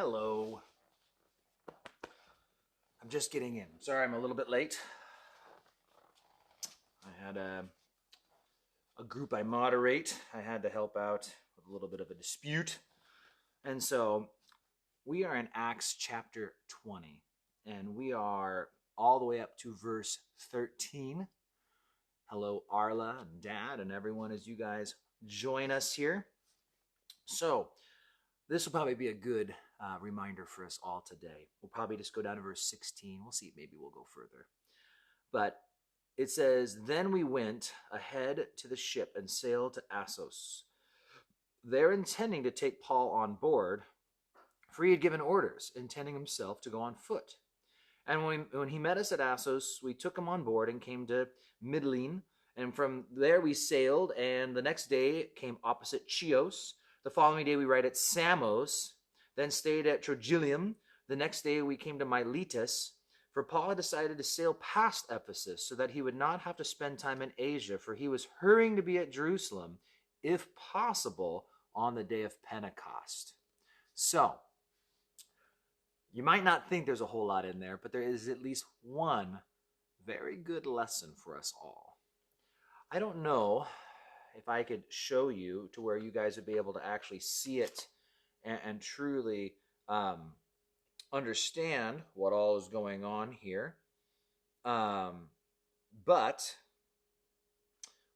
Hello. I'm just getting in. Sorry, I'm a little bit late. I had a group I moderate. I had to help out with a little bit of a dispute. And so we are in Acts chapter 20, and we are all the way up to verse 13. Hello, Arla and Dad, and everyone as you guys join us here. So, this will probably be a good reminder for us all today. We'll probably just go down to verse 16. We'll see. Maybe we'll go further. But it says, Then we went ahead to the ship and sailed to Assos. They're intending to take Paul on board, for he had given orders, intending himself to go on foot. And when he met us at Assos, we took him on board and came to Mytilene. And from there we sailed, and the next day came opposite Chios. The following day we arrived at Samos, then stayed at Trogyllium. The next day we came to Miletus, for Paul had decided to sail past Ephesus so that he would not have to spend time in Asia, for he was hurrying to be at Jerusalem, if possible, on the day of Pentecost. So, you might not think there's a whole lot in there, but there is at least one very good lesson for us all. I don't know if I could show you to where you guys would be able to actually see it and truly understand what all is going on here. But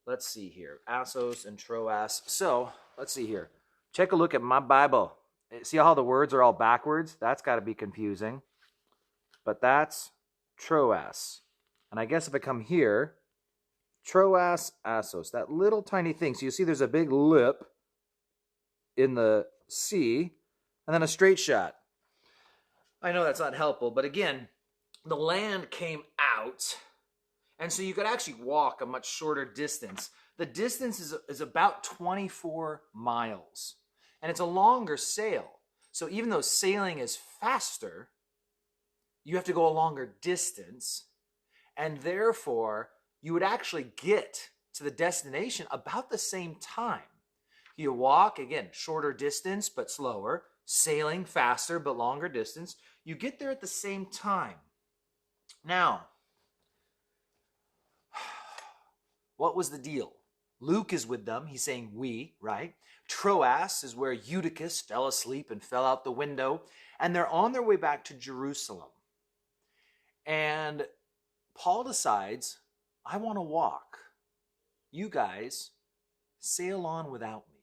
let's see here. Assos and Troas. So let's see here. Take a look at my Bible. See how the words are all backwards? That's got to be confusing. But that's Troas. And I guess if I come here, Troas, Assos, that little tiny thing. So you see there's a big lip in the sea, and then a straight shot. I know that's not helpful, but again, the land came out, and so you could actually walk a much shorter distance. The distance is about 24 miles, and it's a longer sail. So even though sailing is faster, you have to go a longer distance, and therefore you would actually get to the destination about the same time. You walk, again, shorter distance but slower, sailing faster but longer distance. You get there at the same time. Now, what was the deal? Luke is with them. He's saying we, right? Troas is where Eutychus fell asleep and fell out the window. And they're on their way back to Jerusalem. And Paul decides, I want to walk. You guys sail on without me.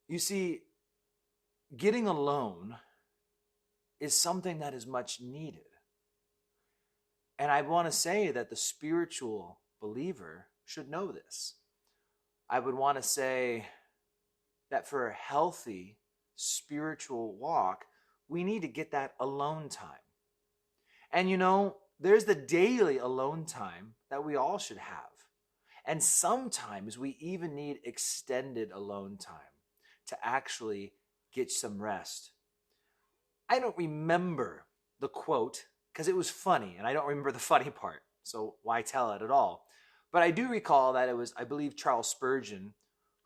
You see, getting alone is something that is much needed. And I want to say that the spiritual believer should know this. I would want to say that for a healthy spiritual walk, we need to get that alone time. And you know, there's the daily alone time that we all should have. And sometimes we even need extended alone time to actually get some rest. I don't remember the quote because it was funny, and I don't remember the funny part, so why tell it at all? But I do recall that it was, I believe, Charles Spurgeon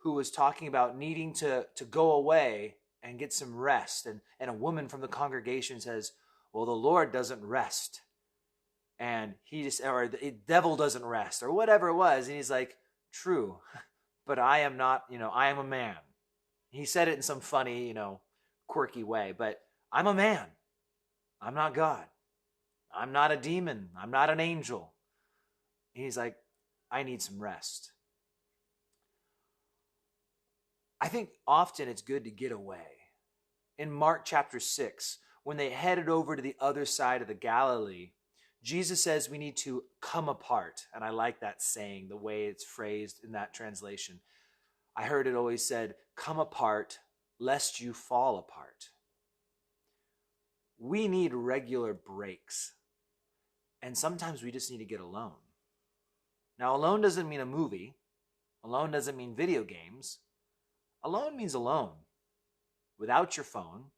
who was talking about needing to go away and get some rest. And a woman from the congregation says, well, the Lord doesn't rest. And or the devil doesn't rest, or whatever it was. And he's like, true, but I am not, I am a man. He said it in some funny, quirky way, but I'm a man. I'm not God. I'm not a demon. I'm not an angel. And he's like, I need some rest. I think often it's good to get away. In Mark chapter 6, when they headed over to the other side of the Galilee, Jesus says we need to come apart. And I like that saying, the way it's phrased in that translation. I heard it always said, come apart lest you fall apart. We need regular breaks. And sometimes we just need to get alone. Now, alone doesn't mean a movie. Alone doesn't mean video games. Alone means alone. Without your phone,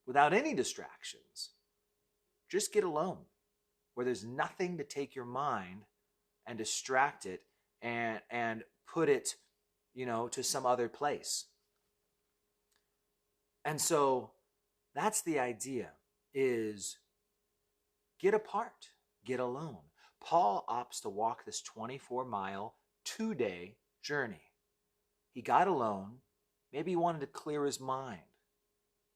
without any distractions. Just get alone, where there's nothing to take your mind and distract it and put it, to some other place. And so that's the idea, is get apart, get alone. Paul opts to walk this 24-mile, 2-day journey. He got alone. Maybe he wanted to clear his mind,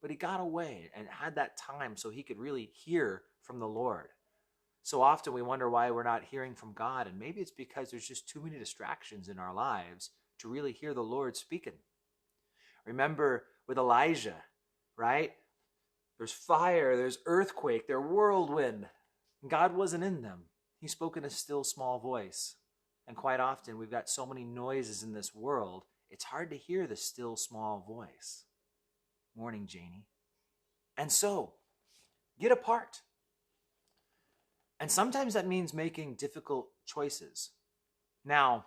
but he got away and had that time so he could really hear from the Lord. So often we wonder why we're not hearing from God, and maybe it's because there's just too many distractions in our lives to really hear the Lord speaking. Remember with Elijah, right? There's fire, there's earthquake, there's whirlwind. God wasn't in them. He spoke in a still small voice. And quite often we've got so many noises in this world, it's hard to hear the still small voice. Morning, Janie. And so, get apart. And sometimes that means making difficult choices. Now,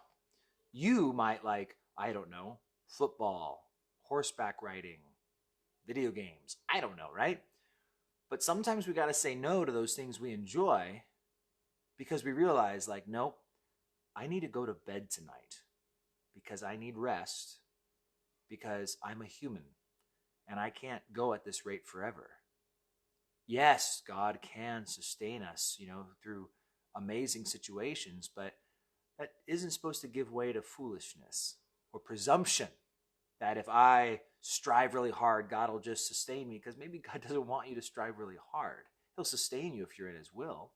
you might like, I don't know, football, horseback riding, video games. I don't know, right? But sometimes we got to say no to those things we enjoy because we realize, like, nope, I need to go to bed tonight because I need rest, because I'm a human and I can't go at this rate forever. Yes, God can sustain us, through amazing situations, but that isn't supposed to give way to foolishness or presumption that if I strive really hard, God will just sustain me, because maybe God doesn't want you to strive really hard. He'll sustain you if you're in his will.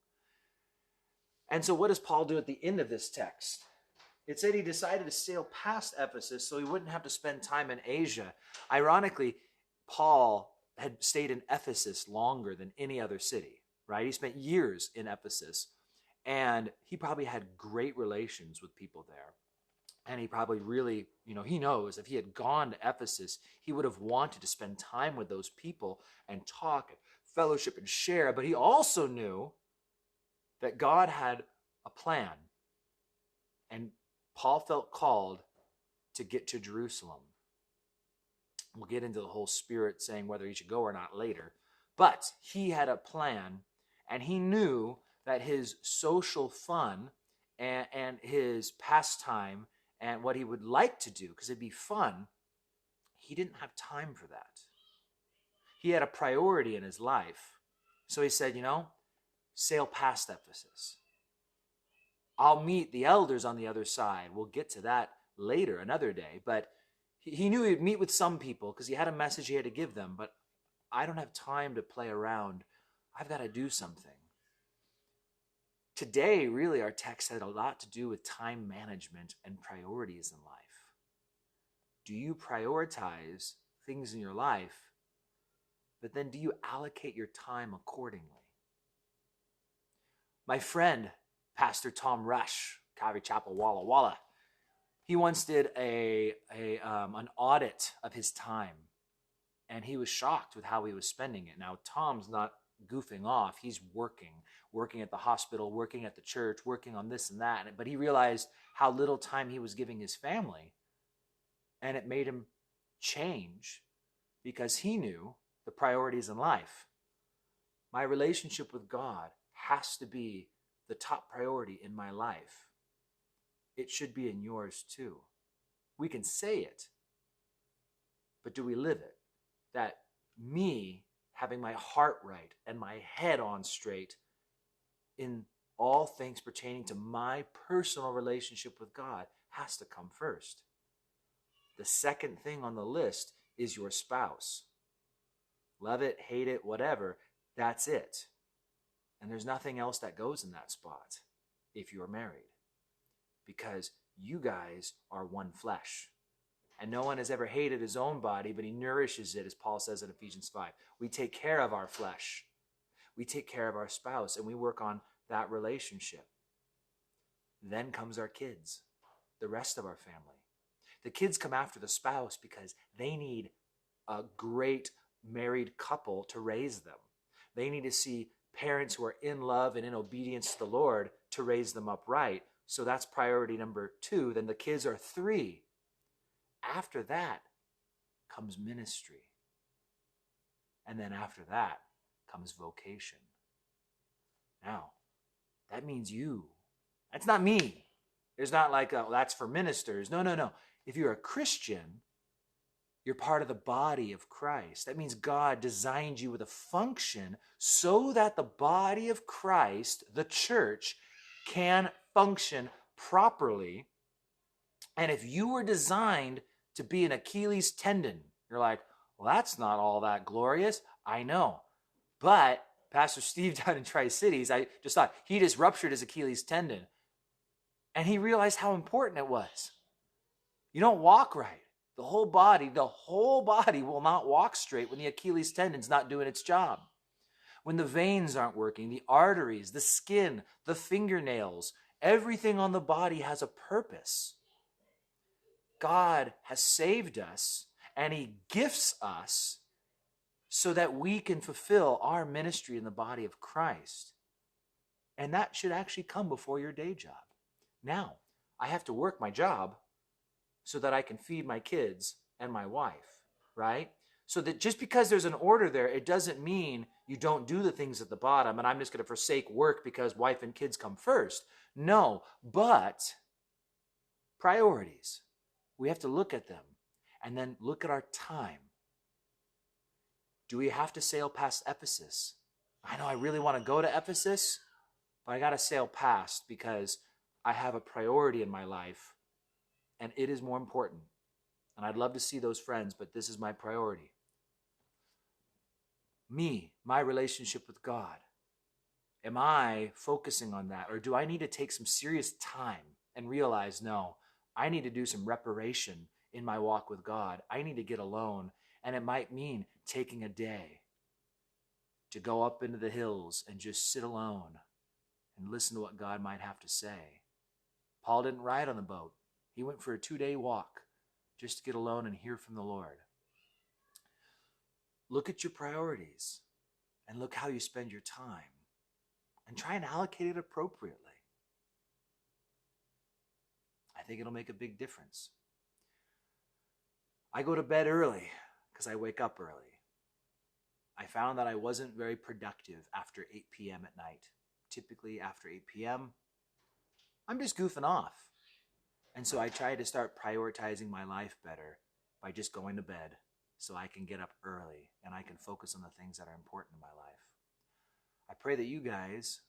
And so what does Paul do at the end of this text? It said he decided to sail past Ephesus so he wouldn't have to spend time in Asia. Ironically, Paul had stayed in Ephesus longer than any other city, right? He spent years in Ephesus, and he probably had great relations with people there. And he probably really, he knows if he had gone to Ephesus, he would have wanted to spend time with those people and talk and fellowship and share. But he also knew that God had a plan. And Paul felt called to get to Jerusalem. We'll get into the whole Spirit saying whether he should go or not later. But he had a plan, and he knew that his social fun and his pastime and what he would like to do, because it'd be fun, he didn't have time for that. He had a priority in his life. So he said, sail past Ephesus. I'll meet the elders on the other side. We'll get to that later, another day. But he knew he'd meet with some people because he had a message he had to give them. But I don't have time to play around. I've got to do something. Today, really, our text had a lot to do with time management and priorities in life. Do you prioritize things in your life, but then do you allocate your time accordingly? My friend, Pastor Tom Rush, Calvary Chapel, Walla Walla, he once did an audit of his time, and he was shocked with how he was spending it. Now, Tom's not goofing off. He's working at the hospital, working at the church, working on this and that. But he realized how little time he was giving his family, and it made him change because he knew the priorities in life. My relationship with God has to be the top priority in my life. It should be in yours too. We can say it, but do we live it? That me having my heart right and my head on straight in all things pertaining to my personal relationship with God has to come first. The second thing on the list is your spouse. Love it, hate it, whatever, that's it. And there's nothing else that goes in that spot if you're married, because you guys are one flesh. And no one has ever hated his own body, but he nourishes it, as Paul says in Ephesians 5. We take care of our flesh. We take care of our spouse, and we work on that relationship. Then comes our kids, the rest of our family. The kids come after the spouse because they need a great married couple to raise them. They need to see parents who are in love and in obedience to the Lord to raise them upright. So that's priority number 2. Then the kids are 3. After that comes ministry. And then after that comes vocation. Now, that means you. That's not me. There's not like, that's for ministers. No. If you're a Christian, You're part of the body of Christ. That means God designed you with a function so that the body of Christ, the church, can function properly. And if you were designed to be an Achilles tendon, you're like, well, that's not all that glorious. I know. But Pastor Steve down in Tri-Cities, I just thought he just ruptured his Achilles tendon. And he realized how important it was. You don't walk right. The whole body will not walk straight when the Achilles tendon's not doing its job. When the veins aren't working, the arteries, the skin, the fingernails, everything on the body has a purpose. God has saved us and he gifts us so that we can fulfill our ministry in the body of Christ. And that should actually come before your day job. Now, I have to work my job so that I can feed my kids and my wife, right? So that just because there's an order there, it doesn't mean you don't do the things at the bottom and I'm just going to forsake work because wife and kids come first. No, but priorities. We have to look at them and then look at our time. Do we have to sail past Ephesus? I know I really want to go to Ephesus, but I got to sail past because I have a priority in my life and it is more important. And I'd love to see those friends, but this is my priority. Me, my relationship with God. Am I focusing on that? Or do I need to take some serious time and realize, no, I need to do some reparation in my walk with God. I need to get alone. And it might mean taking a day to go up into the hills and just sit alone and listen to what God might have to say. Paul didn't ride on the boat. He went for a 2-day walk just to get alone and hear from the Lord. Look at your priorities and look how you spend your time and try and allocate it appropriately. I think it'll make a big difference. I go to bed early because I wake up early. I found that I wasn't very productive after 8 p.m. at night. Typically after 8 p.m., I'm just goofing off. And so I try to start prioritizing my life better by just going to bed so I can get up early and I can focus on the things that are important in my life. I pray that you guys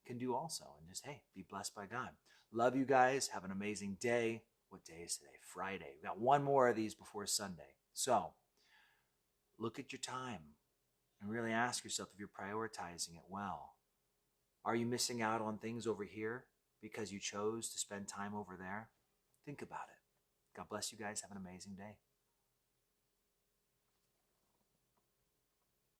can do also and just, hey, be blessed by God. Love you guys. Have an amazing day. What day is today? Friday. We've got one more of these before Sunday. So look at your time and really ask yourself if you're prioritizing it well. Are you missing out on things over here because you chose to spend time over there? Think about it. God bless you guys. Have an amazing day.